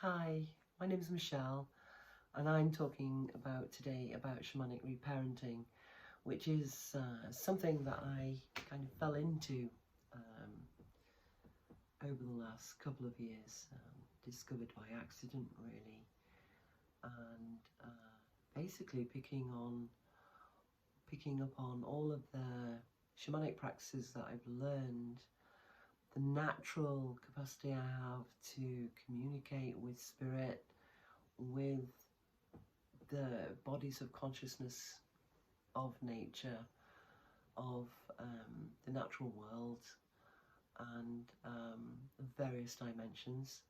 Hi, my name is Michelle, and I'm talking today about shamanic reparenting, which is something that I kind of fell into um, over the last couple of years, discovered by accident really, and basically picking up on all of the shamanic practices that I've learned, the natural capacity I have to communicate with spirit, with the bodies of consciousness of nature, of the natural world, and various dimensions.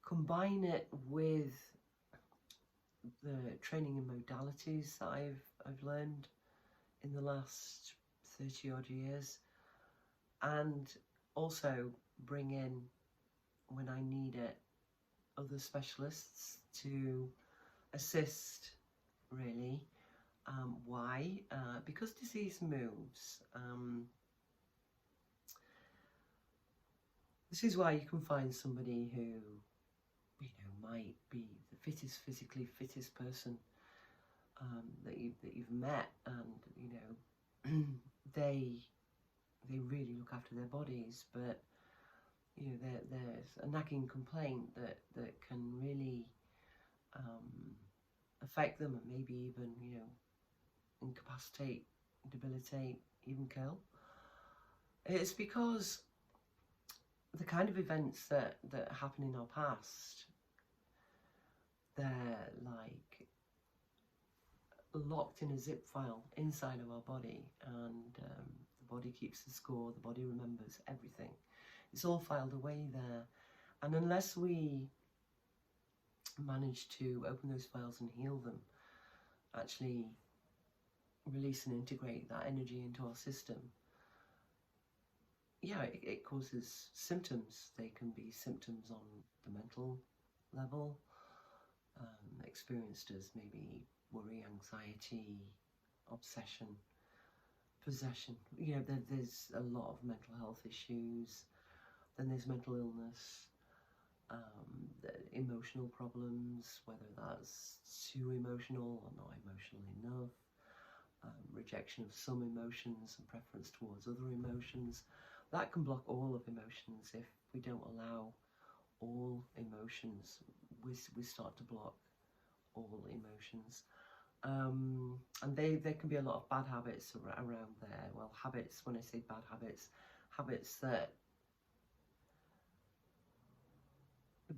Combine it with the training and modalities that I've learned in the last 30 odd years, and also bring in, when I need it, other specialists to assist really. Why? Because disease moves. This is why you can find somebody who, might be the physically fittest person that you've met, and they really look after their bodies, but there's a nagging complaint that can really affect them, and maybe even incapacitate, debilitate, even kill. It's because the kind of events that happen in our past, they're like locked in a zip file inside of our body, and the body keeps the score, the body remembers everything. It's all filed away there, and unless we manage to open those files and heal them, actually release and integrate that energy into our system, it causes symptoms. They can be symptoms on the mental level, experienced as maybe worry, anxiety, obsession, possession. There's a lot of mental health issues. Then there's mental illness, emotional problems, whether that's too emotional or not emotional enough, rejection of some emotions and preference towards other emotions. That can block all of emotions. If we don't allow all emotions, we start to block all emotions. And there can be a lot of bad habits around there. Well, habits, when I say bad habits, habits that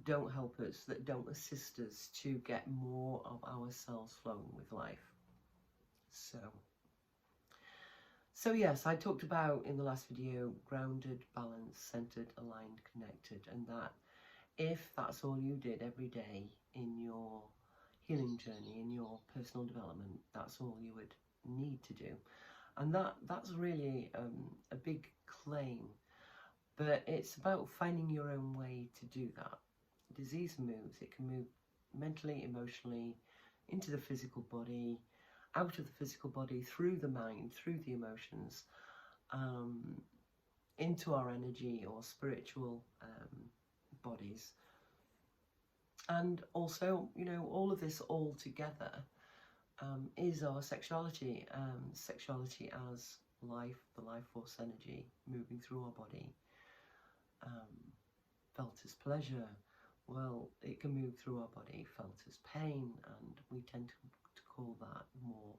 don't help us, that don't assist us to get more of ourselves flowing with life. So yes, I talked about in the last video grounded, balanced, centered, aligned, connected, and that if that's all you did every day in your healing journey, in your personal development, that's all you would need to do. And that's really a big claim, but it's about finding your own way to do that. Disease moves. It can move mentally, emotionally, into the physical body, out of the physical body, through the mind, through the emotions, into our energy or spiritual bodies. And also, all of this all together is our sexuality. Sexuality as life, the life force energy moving through our body. Felt as pleasure, well, it can move through our body. Felt as pain, and we tend to call that more,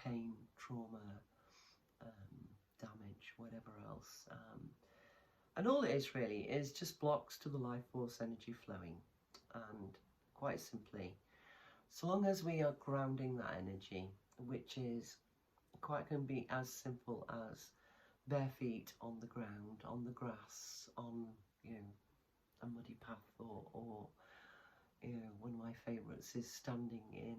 pain, trauma, damage, whatever else. And all it is really is just blocks to the life force energy flowing. And quite simply, so long as we are grounding that energy, which is can be as simple as bare feet on the ground, on the grass, on a muddy path, or one of my favourites is standing in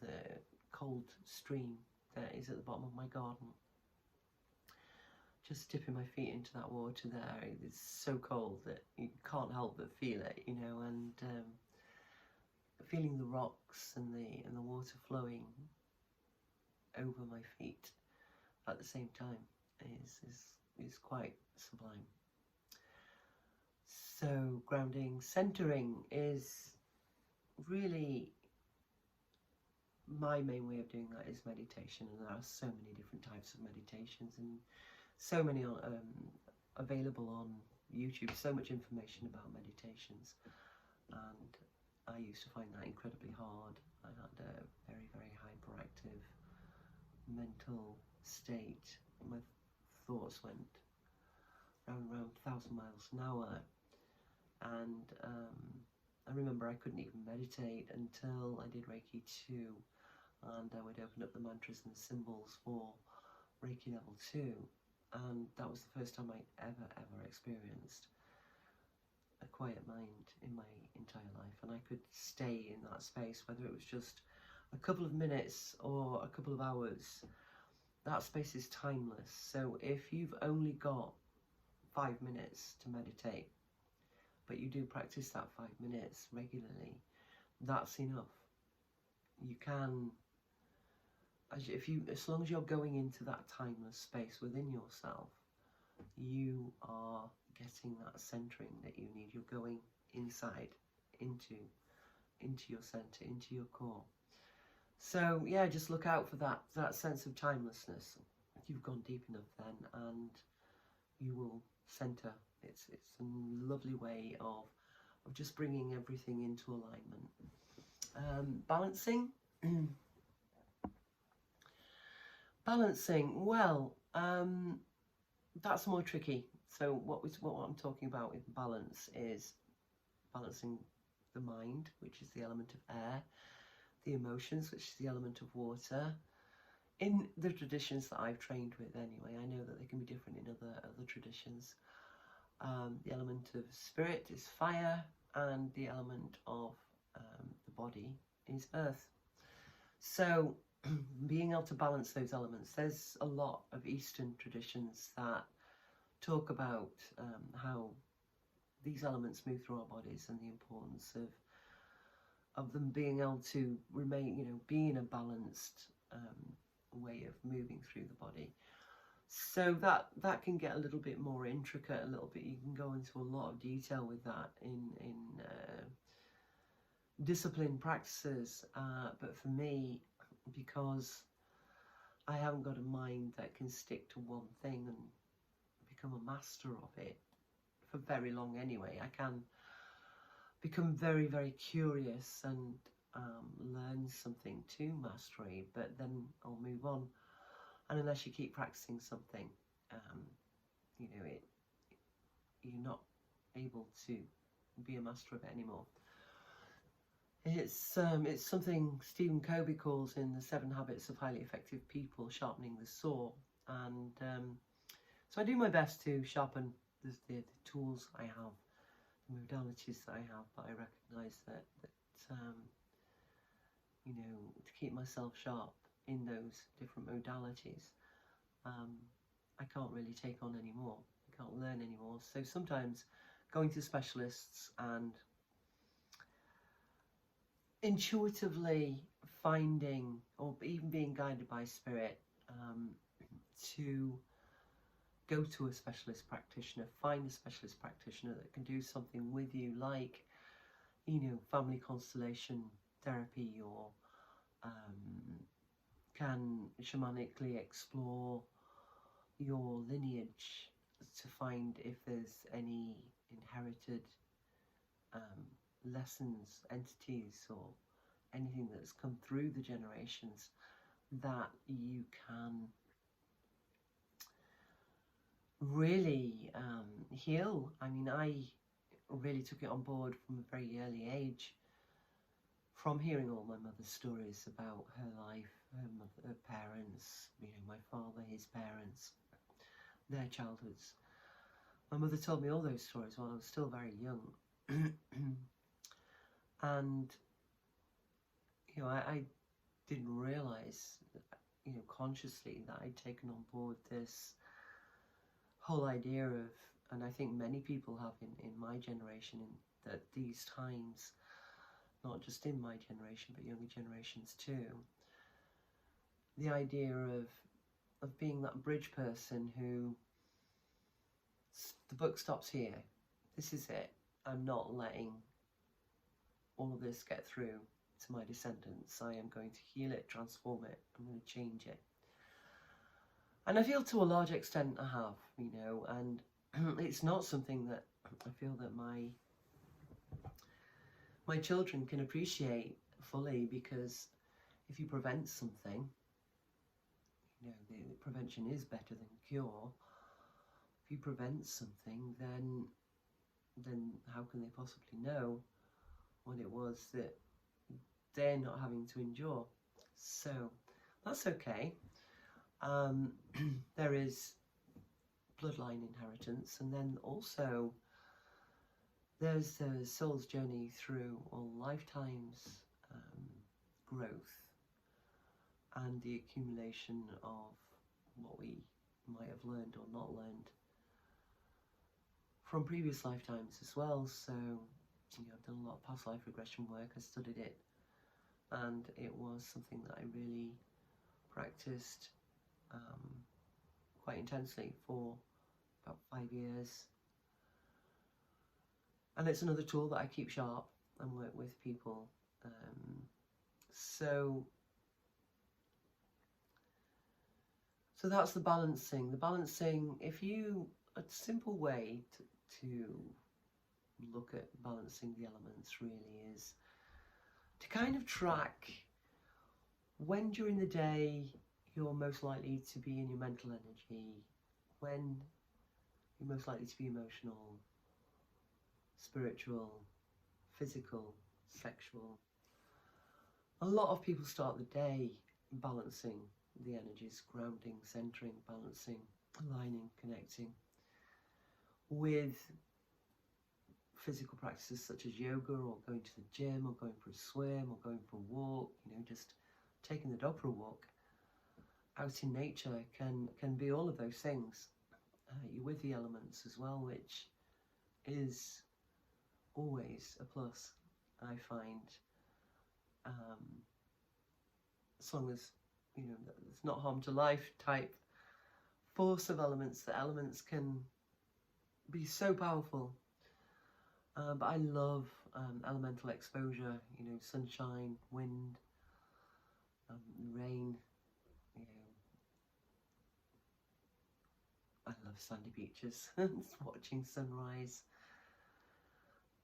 the cold stream that is at the bottom of my garden, just dipping my feet into that water there. It's so cold that you can't help but feel it, and feeling the rocks and the water flowing over my feet at the same time is quite sublime. So So grounding, centering is really my main way of doing that is meditation, and there are so many different types of meditations and so many available on YouTube, so much information about meditations, and I used to find that incredibly hard. I had a very, very hyperactive mental state. My thoughts went round 1,000 miles an hour, and I remember I couldn't even meditate until I did Reiki 2, and I would open up the mantras and the symbols for Reiki level 2, and that was the first time I ever experienced a quiet mind in my entire life, and I could stay in that space, whether it was just a couple of minutes or a couple of hours. That space is timeless. So if you've only got 5 minutes to meditate, but you do practice that 5 minutes regularly, that's enough. You can, as long as you're going into that timeless space within yourself, you are getting that centering that you need. You're going inside, into your center, into your core. So yeah, just look out for that sense of timelessness. You've gone deep enough then, and you will center. It's a lovely way of just bringing everything into alignment. Balancing. Balancing, well, that's more tricky. So what I'm talking about with balance is balancing the mind, which is the element of air, the emotions, which is the element of water. In the traditions that I've trained with anyway, I know that they can be different in other traditions. The element of spirit is fire, and the element of the body is earth. So being able to balance those elements, there's a lot of Eastern traditions that talk about how these elements move through our bodies and the importance of them being able to remain, be in a balanced way of moving through the body. So that can get a little bit more intricate, a little bit. You can go into a lot of detail with that in discipline practices. But for me, because I haven't got a mind that can stick to one thing and become a master of it for very long anyway, I can become very, very curious and learn something to mastery, but then I'll move on. And unless you keep practicing something, you're not able to be a master of it anymore. It's something Stephen Covey calls in the 7 Habits of Highly Effective People, sharpening the saw. And so I do my best to sharpen the tools I have, the modalities that I have, but I recognise that to keep myself sharp in those different modalities, I can't really take on anymore. I can't learn anymore. So sometimes going to specialists and intuitively finding, or even being guided by spirit, to go to a specialist practitioner, find a specialist practitioner that can do something with you, like family constellation therapy, or can shamanically explore your lineage to find if there's any inherited lessons, entities, or anything that's come through the generations that you can really heal. I mean, I really took it on board from a very early age, from hearing all my mother's stories about her life, her parents, my father, his parents, their childhoods. My mother told me all those stories while I was still very young. And I didn't realise, consciously, that I'd taken on board this whole idea of, and I think many people have in my generation, that these times, not just in my generation but younger generations too, the idea of being that bridge person who, the book stops here, this is it, I'm not letting all of this get through to my descendants. I am going to heal it, transform it, I'm going to change it. And I feel to a large extent I have, you know, and it's not something that I feel that my children can appreciate fully, because if you prevent something, you know, the prevention is better than cure. If you prevent something, then how can they possibly know what it was that they're not having to endure? So that's okay. There is bloodline inheritance, and then also there's the soul's journey through all lifetimes growth and the accumulation of what we might have learned or not learned from previous lifetimes as well. So, you know, I've done a lot of past life regression work. I studied it, and it was something that I really practiced quite intensely for about 5 years. And it's another tool that I keep sharp and work with people. So that's the balancing. The balancing, a simple way to look at balancing the elements really is to kind of track when during the day you're most likely to be in your mental energy, when you're most likely to be emotional, spiritual, physical, sexual. A lot of people start the day balancing the energies, grounding, centering, balancing, aligning, connecting with physical practices such as yoga, or going to the gym, or going for a swim, or going for a walk. You know, just taking the dog for a walk out in nature can be all of those things. You're with the elements as well, which is always a plus, I find. As long as, you know, it's not harm to life type force of elements, the elements can be so powerful. But I love elemental exposure, you know, sunshine, wind, rain, you know. I love sandy beaches, watching sunrise,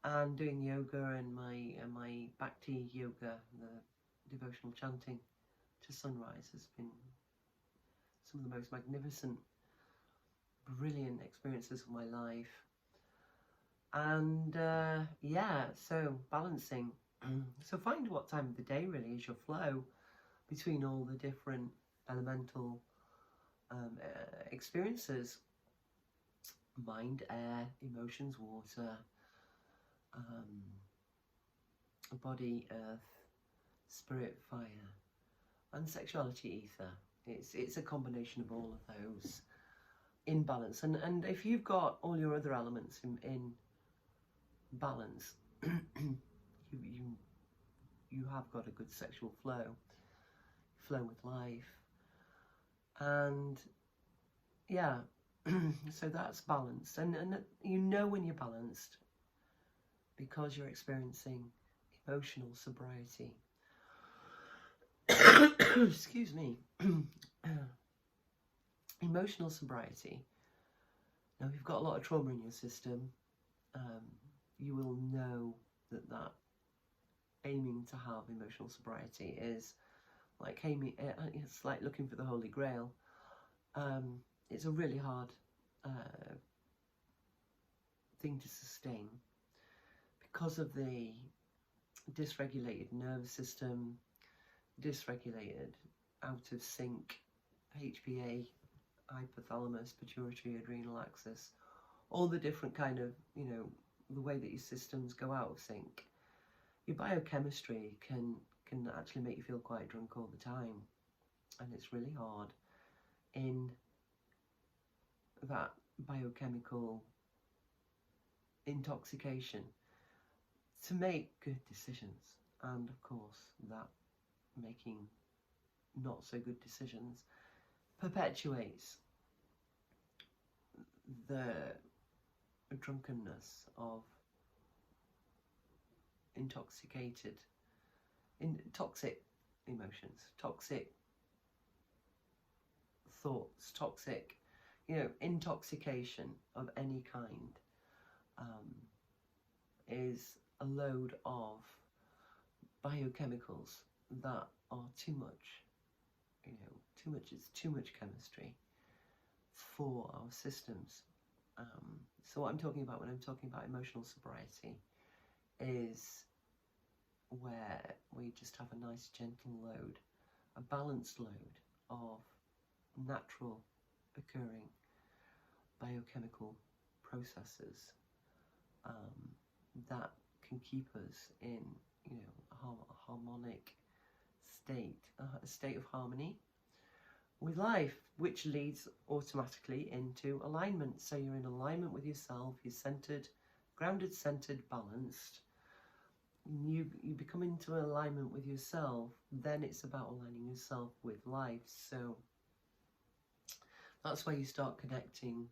and doing yoga, and my Bhakti yoga, the devotional chanting to sunrise, has been some of the most magnificent, brilliant experiences of my life. And yeah, so balancing. So find what time of the day really is your flow between all the different elemental experiences: mind, air; emotions, water; body, earth; spirit, fire; and sexuality, ether. It's a combination of all of those in balance. And if you've got all your other elements in balance, you have got a good sexual flow with life. And yeah, so that's balanced, and you know when you're balanced because you're experiencing emotional sobriety. Excuse me. Emotional sobriety. Now, if you've got a lot of trauma in your system, you will know that aiming to have emotional sobriety is like aiming. It's like looking for the Holy Grail. It's a really hard thing to sustain because of the dysregulated nervous system, dysregulated, out of sync HPA, hypothalamus, pituitary, adrenal axis, all the different kind of, you know, the way that your systems go out of sync. Your biochemistry can actually make you feel quite drunk all the time, and it's really hard in that biochemical intoxication to make good decisions. And of course, that making not so good decisions perpetuates the drunkenness of intoxicated, toxic emotions, toxic thoughts, toxic, intoxication of any kind is a load of biochemicals that are too much. It's too much chemistry for our systems. So what I'm talking about when I'm talking about emotional sobriety is where we just have a nice gentle load, a balanced load of natural occurring biochemical processes that can keep us in a harmonic state, a state of harmony with life, which leads automatically into alignment. So you're in alignment with yourself, you're centered, grounded, centered, balanced. You become into alignment with yourself, then it's about aligning yourself with life. So that's where you start connecting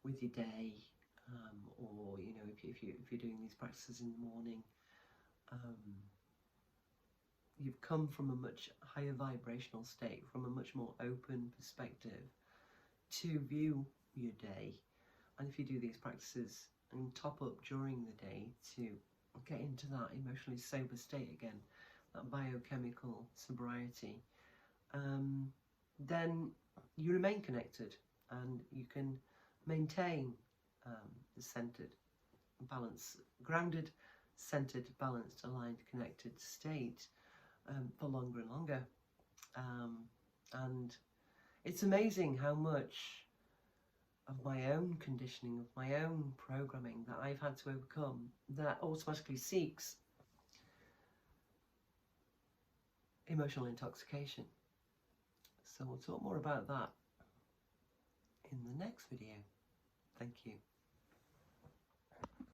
with your day, or if you're doing these practices in the morning, you've come from a much higher vibrational state, from a much more open perspective to view your day. And if you do these practices and top up during the day to get into that emotionally sober state again, that biochemical sobriety, then you remain connected and you can maintain the centered, balanced, grounded, centered, balanced, aligned, connected state for longer and longer. And it's amazing how much of my own conditioning, of my own programming that I've had to overcome that automatically seeks emotional intoxication. So we'll talk more about that in the next video. Thank you.